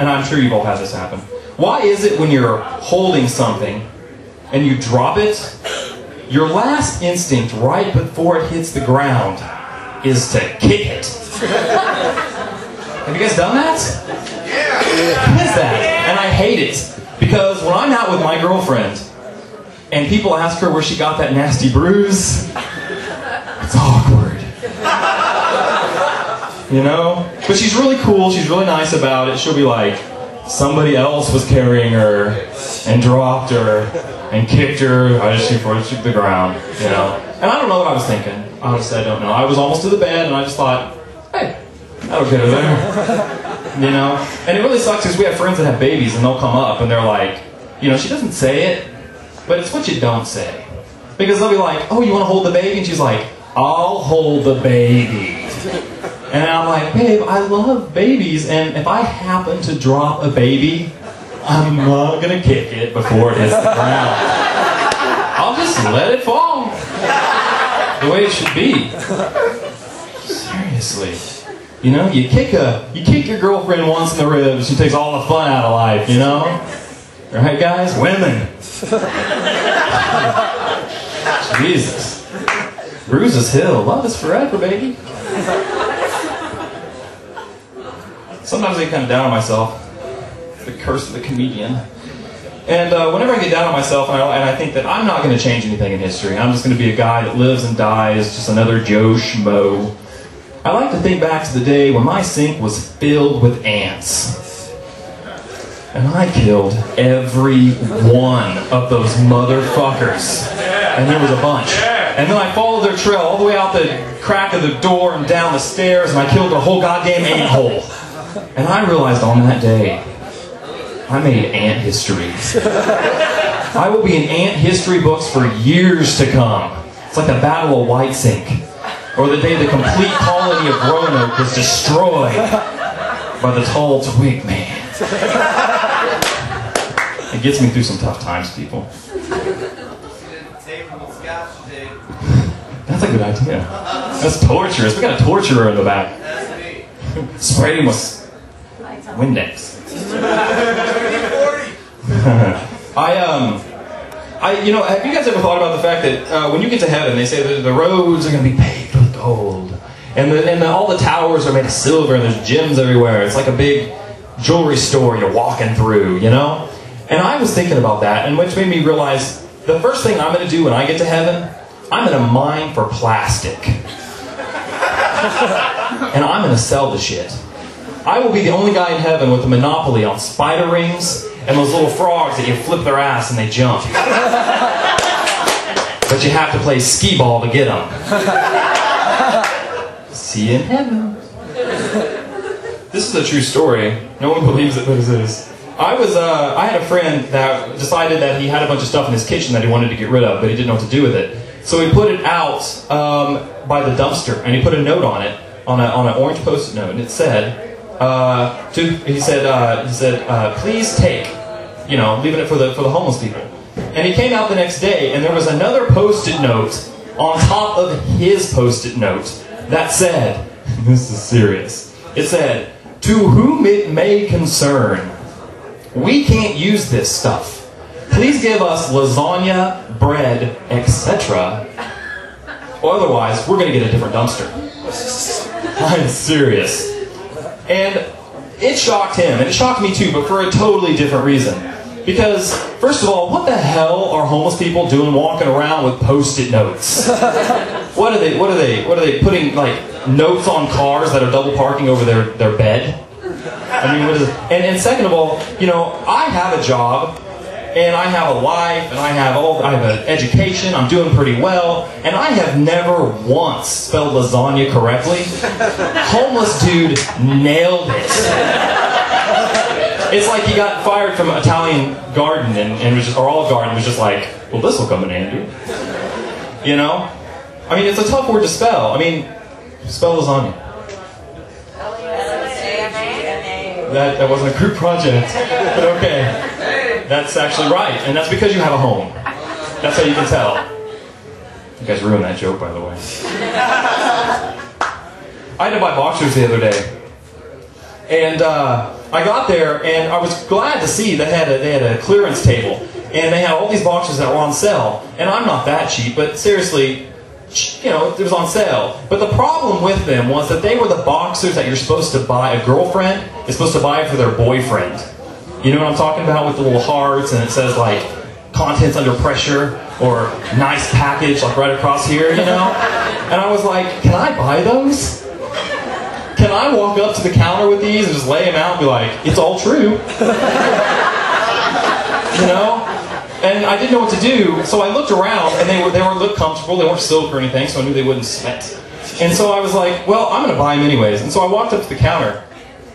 and I'm sure you've all had this happen. Why is it when you're holding something and you drop it, your last instinct right before it hits the ground is to kick it? Have you guys done that? Yeah. What is that? And I hate it. Because when I'm out with my girlfriend and people ask her where she got that nasty bruise, it's awkward. You know? But she's really cool, she's really nice about it. She'll be like, somebody else was carrying her and dropped her and kicked her. I just shook the ground, you know? And I don't know what I was thinking. Honestly, I don't know. I was almost to the bed and I just thought, hey, that'll get her there. You know? And it really sucks because we have friends that have babies and they'll come up and they're like, you know, she doesn't say it, but it's what you don't say. Because they'll be like, oh, you want to hold the baby? And she's like, I'll hold the baby. And I'm like, babe, I love babies, and if I happen to drop a baby, I'm not going to kick it before it hits the ground. I'll just let it fall. The way it should be. Seriously. You know, you kick your girlfriend once in the ribs, she takes all the fun out of life, you know? Right, guys? Women. Jesus. Bruises heal. Love is forever, baby. Sometimes I get kind of down on myself. The curse of the comedian. And whenever I get down on myself and I think that I'm not going to change anything in history, I'm just going to be a guy that lives and dies, just another Joe Schmo, I like to think back to the day when my sink was filled with ants. And I killed every one of those motherfuckers. And there was a bunch. And then I followed their trail all the way out the crack of the door and down the stairs, and I killed their whole goddamn ant hole. And I realized on that day, I made ant history. I will be in ant history books for years to come. It's like the Battle of White Sink, or the day the complete colony of Roanoke was destroyed by the tall twig man. It gets me through some tough times, people. That's a good idea. That's torturous. We got a torturer in the back. Sprayed him with Windex. You know, have you guys ever thought about the fact that when you get to heaven, they say that the roads are going to be paved with gold, and all the towers are made of silver, and there's gems everywhere. It's like a big jewelry store you're walking through, you know? And I was thinking about that, and which made me realize the first thing I'm going to do when I get to heaven, I'm going to mine for plastic. And I'm going to sell the shit. I will be the only guy in heaven with a monopoly on spider rings and those little frogs that you flip their ass and they jump. But you have to play skee ball to get them. See you in heaven. This is a true story. No one believes it, but it is. I had a friend that decided that he had a bunch of stuff in his kitchen that he wanted to get rid of, but he didn't know what to do with it. So he put it out by the dumpster, and he put a note on it, on an orange Post-it note, and it said, he said, please take, you know, leaving it for the homeless people. And he came out the next day, and there was another Post-it note on top of his Post-it note that said, this is serious, it said, to whom it may concern, we can't use this stuff. Please give us lasagna, bread, etc. Or otherwise, we're going to get a different dumpster. I'm serious. And it shocked him, and it shocked me too, but for a totally different reason. Because, first of all, what the hell are homeless people doing walking around with Post-it notes? What are they putting, like, notes on cars that are double parking over their bed? I mean, what is it? And second of all, you know, I have a job, and I have a life, and I have an education, I'm doing pretty well, and I have never once spelled lasagna correctly. Homeless dude nailed it. It's like he got fired from Italian Garden, and was just, or Olive Garden, was just like, well, this will come in handy. You know? I mean, it's a tough word to spell. I mean, spell lasagna. That wasn't a group project, but okay. That's actually right, and that's because you have a home. That's how you can tell. You guys ruined that joke, by the way. I had to buy boxers the other day, and I got there, and I was glad to see they had a clearance table, and they had all these boxers that were on sale. And I'm not that cheap, but seriously, you know, it was on sale. But the problem with them was that they were the boxers that you're supposed to buy. A girlfriend is supposed to buy for their boyfriend. You know what I'm talking about, with the little hearts, and it says like contents under pressure, or nice package, like right across here, you know? And I was like, can I buy those? Can I walk up to the counter with these and just lay them out and be like, it's all true? You know? And I didn't know what to do, so I looked around, and they looked comfortable. They weren't silk or anything, so I knew they wouldn't sweat. And so I was like, well, I'm going to buy them anyways. And so I walked up to the counter,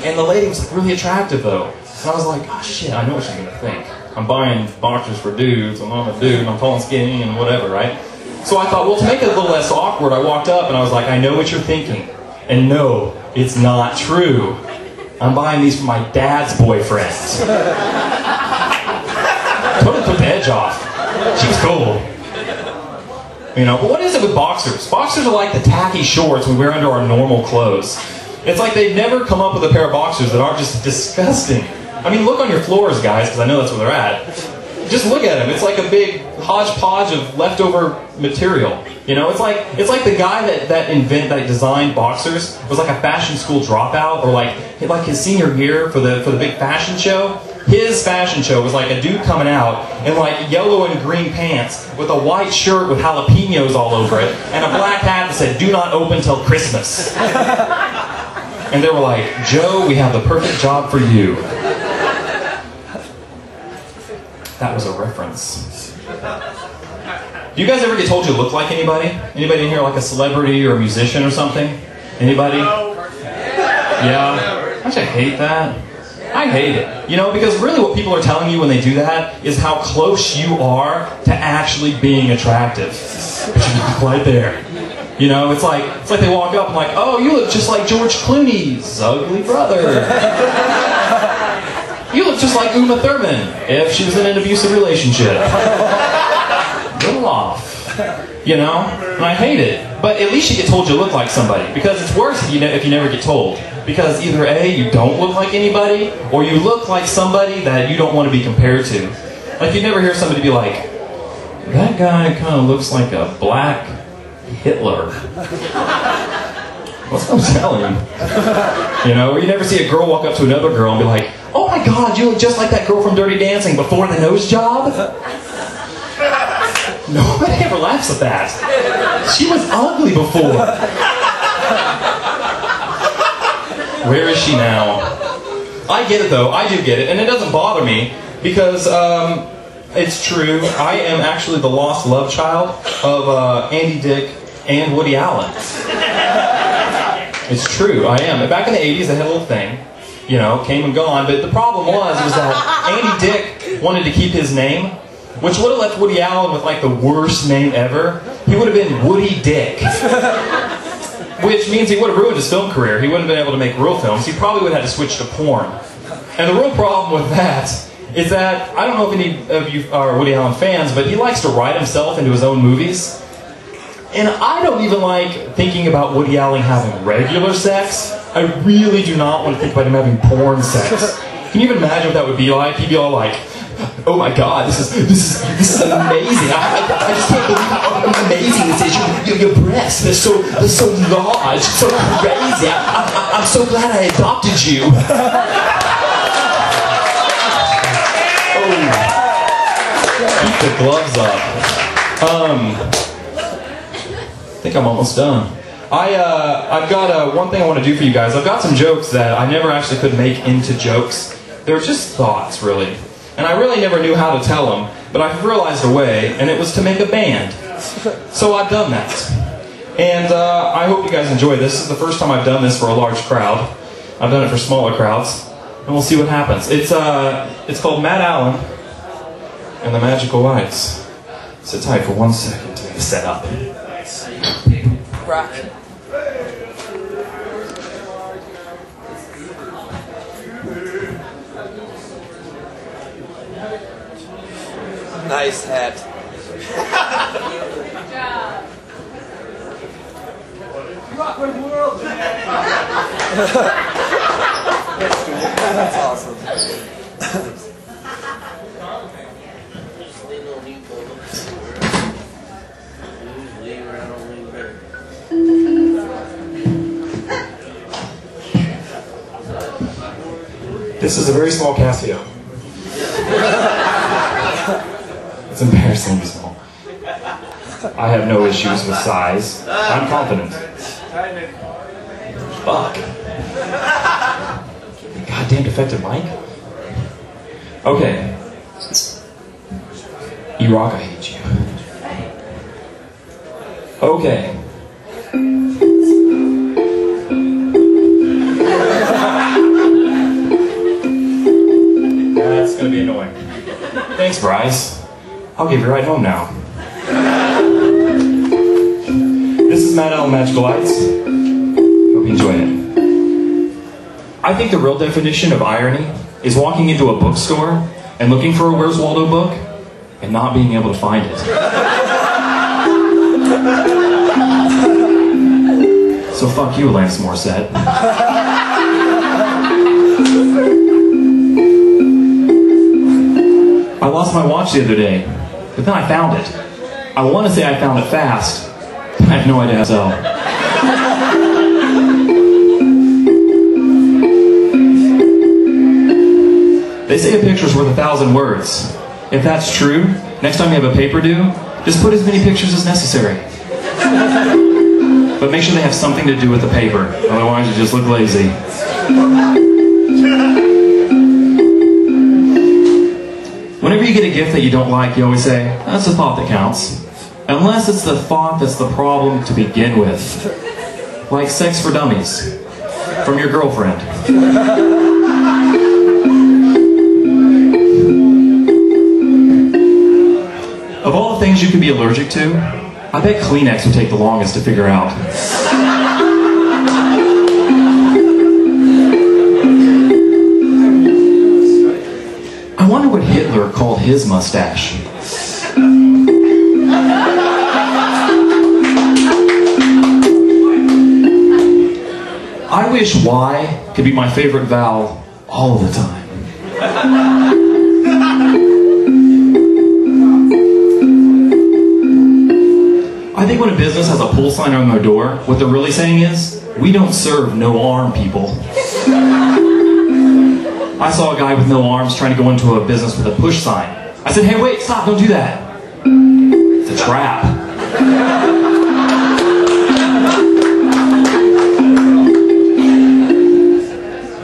and the lady was like really attractive, though. And I was like, oh shit, I know what she's going to think. I'm buying boxers for dudes, and I'm a dude, and I'm tall and skinny, and whatever, right? So I thought, well, to make it a little less awkward, I walked up, and I was like, I know what you're thinking. And no, it's not true. I'm buying these for my dad's boyfriend. Totally took the edge off. She was cool. You know, but what is it with boxers? Boxers are like the tacky shorts we wear under our normal clothes. It's like they've never come up with a pair of boxers that aren't just disgusting. I mean, look on your floors, guys, because I know that's where they're at. Just look at them. It's like a big hodgepodge of leftover material. You know, it's like the guy that designed boxers was like a fashion school dropout, or like his senior year for the big fashion show. His fashion show was like a dude coming out in like yellow and green pants with a white shirt with jalapenos all over it and a black hat that said, "Do not open till Christmas." And they were like, "Joe, we have the perfect job for you." That was a reference. Do you guys ever get told you look like anybody? Anybody in here like a celebrity or a musician or something? Anybody? Yeah? Don't you hate that? I hate it. You know, because really what people are telling you when they do that is how close you are to actually being attractive. But you look right there. You know, it's like they walk up and like, oh, you look just like George Clooney's ugly brother. You look just like Uma Thurman if she was in an abusive relationship. Little off. You know? And I hate it. But at least you get told you look like somebody. Because it's worse if you never get told. Because either A, you don't look like anybody, or you look like somebody that you don't want to be compared to. Like you never hear somebody be like, that guy kind of looks like a black Hitler. What's I'm telling you? You know, or you never see a girl walk up to another girl and be like, oh my God, you look just like that girl from Dirty Dancing before the nose job? Nobody ever laughs at that. She was ugly before. Where is she now? I get it though, I do get it, and it doesn't bother me because it's true. I am actually the lost love child of Andy Dick and Woody Allen. It's true, I am. Back in the 80s, they had a little thing, you know, came and gone, but the problem was that Andy Dick wanted to keep his name, which would have left Woody Allen with like the worst name ever. He would have been Woody Dick. Which means he would have ruined his film career. He wouldn't have been able to make real films. He probably would have had to switch to porn. And the real problem with that is that, I don't know if any of you are Woody Allen fans, but he likes to write himself into his own movies. And I don't even like thinking about Woody Allen having regular sex. I really do not want to think about him having porn sex. Can you even imagine what that would be like? He'd be all like, oh my God, this is amazing. I just can't believe how amazing this is. Your breasts, they're so large, so crazy. I'm so glad I adopted you. Oh, keep the gloves up. I think I'm almost done. I've got one thing I want to do for you guys. I've got some jokes that I never actually could make into jokes. They're just thoughts, really. And I really never knew how to tell them, but I've realized a way, and it was to make a band. So I've done that. And I hope you guys enjoy this. This is the first time I've done this for a large crowd. I've done it for smaller crowds, and we'll see what happens. It's called Matt Allen and the Magical Lights. Sit tight for 1 second to get set up. Rock. Nice hat. Good job. You rock the world, man. That's awesome. This is a very small Casio. It's embarrassingly small. I have no issues with size. I'm confident. Fuck. Goddamn defective mic. Okay. E-Rock, I hate you. Okay. That's gonna be annoying. Thanks, Bryce. I'll give you a ride home now. This is Matt Allen Magical Lights. Hope you enjoy it. I think the real definition of irony is walking into a bookstore and looking for a Where's Waldo book and not being able to find it. So fuck you, Lance Morissette. I lost my watch the other day, but then I found it. I want to say I found it fast, but I have no idea how so. They say a picture's worth 1,000 words. If that's true, next time you have a paper due, just put as many pictures as necessary. But make sure they have something to do with the paper, otherwise you just look lazy. Whenever you get a gift that you don't like, you always say, that's the thought that counts. Unless it's the thought that's the problem to begin with. Like sex for dummies. From your girlfriend. Of all the things you could be allergic to, I bet Kleenex would take the longest to figure out. I wonder what Hitler called his mustache. I wish Y could be my favorite vowel all the time. I think when a business has a pull sign on their door, what they're really saying is, we don't serve no-arm people. I saw a guy with no arms trying to go into a business with a push sign. I said, hey, wait, stop, don't do that. It's a trap.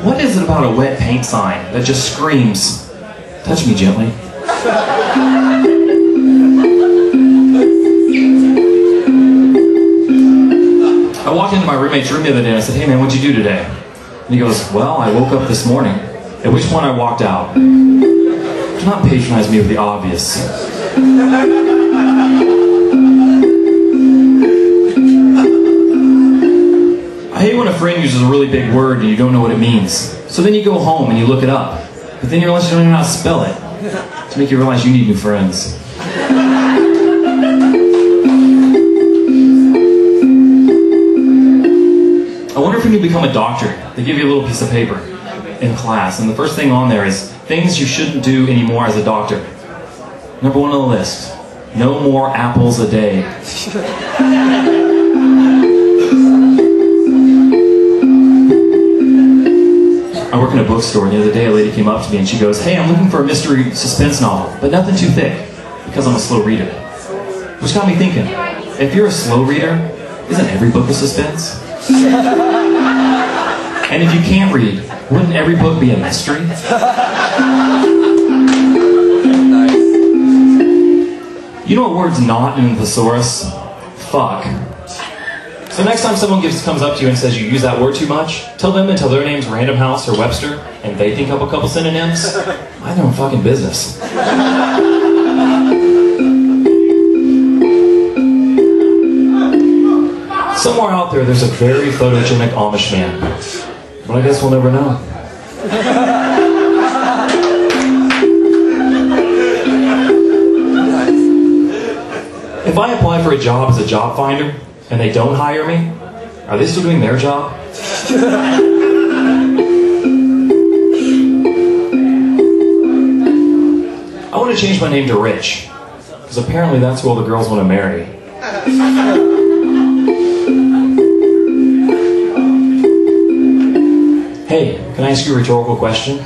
What is it about a wet paint sign that just screams, touch me gently? I walked into my roommate's room the other day and I said, hey man, what'd you do today? And he goes, well, I woke up this morning. At which point I walked out. Do not patronize me with the obvious. I hate when a friend uses a really big word and you don't know what it means. So then you go home and you look it up. But then you realize you don't even know how to spell it. To make you realize you need new friends. I wonder if when you become a doctor, they give you a little piece of paper in class, and the first thing on there is things you shouldn't do anymore as a doctor. Number one on the list, no more apples a day. I work in a bookstore, and the other day a lady came up to me and she goes, hey, I'm looking for a mystery suspense novel, but nothing too thick, because I'm a slow reader. Which got me thinking, if you're a slow reader, isn't every book a suspense? And if you can't read, wouldn't every book be a mystery? You know what word's not in the thesaurus? Fuck. So next time someone comes up to you and says you use that word too much, tell them until their name's Random House or Webster, and they think up a couple synonyms, mind their own fucking business. Somewhere out there's a very photogenic Amish man. But I guess we'll never know. If I apply for a job as a job finder, and they don't hire me, are they still doing their job? want to change my name to Rich, because apparently that's who all the girls want to marry. Hey, can I ask you a rhetorical question?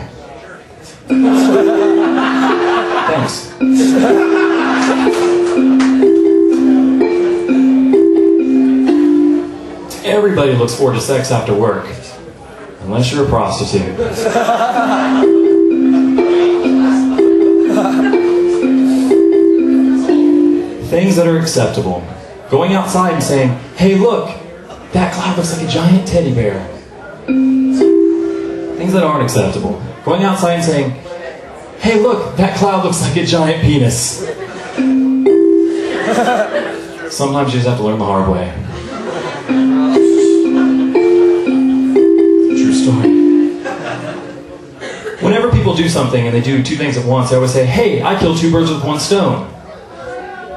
Thanks. Everybody looks forward to sex after work, unless you're a prostitute. Things that are acceptable. Going outside and saying, hey look, that cloud looks like a giant teddy bear. Things that aren't acceptable. Going outside and saying, hey look, that cloud looks like a giant penis. Sometimes you just have to learn the hard way. True story. Whenever people do something and they do two things at once, they always say, hey, I killed two birds with one stone.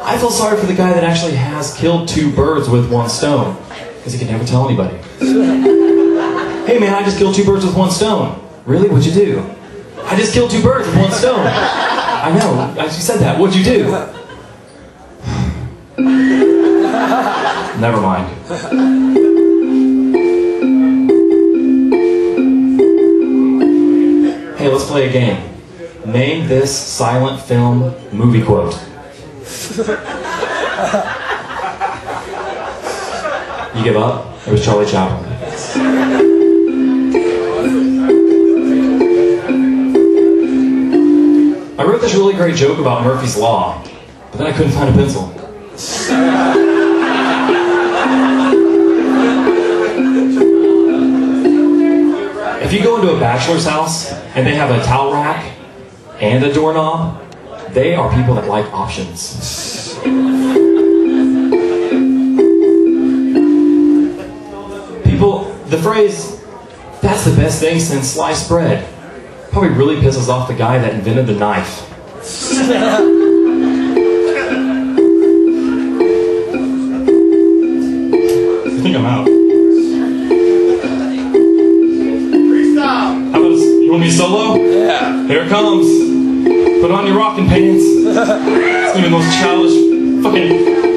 I feel sorry for the guy that actually has killed two birds with one stone, because he can never tell anybody. Hey man, I just killed two birds with one stone. Really? What'd you do? I just killed two birds with one stone. I know, you said that. What'd you do? Never mind. Hey, let's play a game. Name this silent film movie quote. You give up? It was Charlie Chaplin. I wrote this really great joke about Murphy's Law, but then I couldn't find a pencil. If you go into a bachelor's house and they have a towel rack and a doorknob, they are people that like options. The phrase, that's the best thing since sliced bread, probably really pisses off the guy that invented the knife. I think I'm out. How about you want me solo? Yeah. Here it comes. Put on your rocking pants. It's gonna be the most childish fucking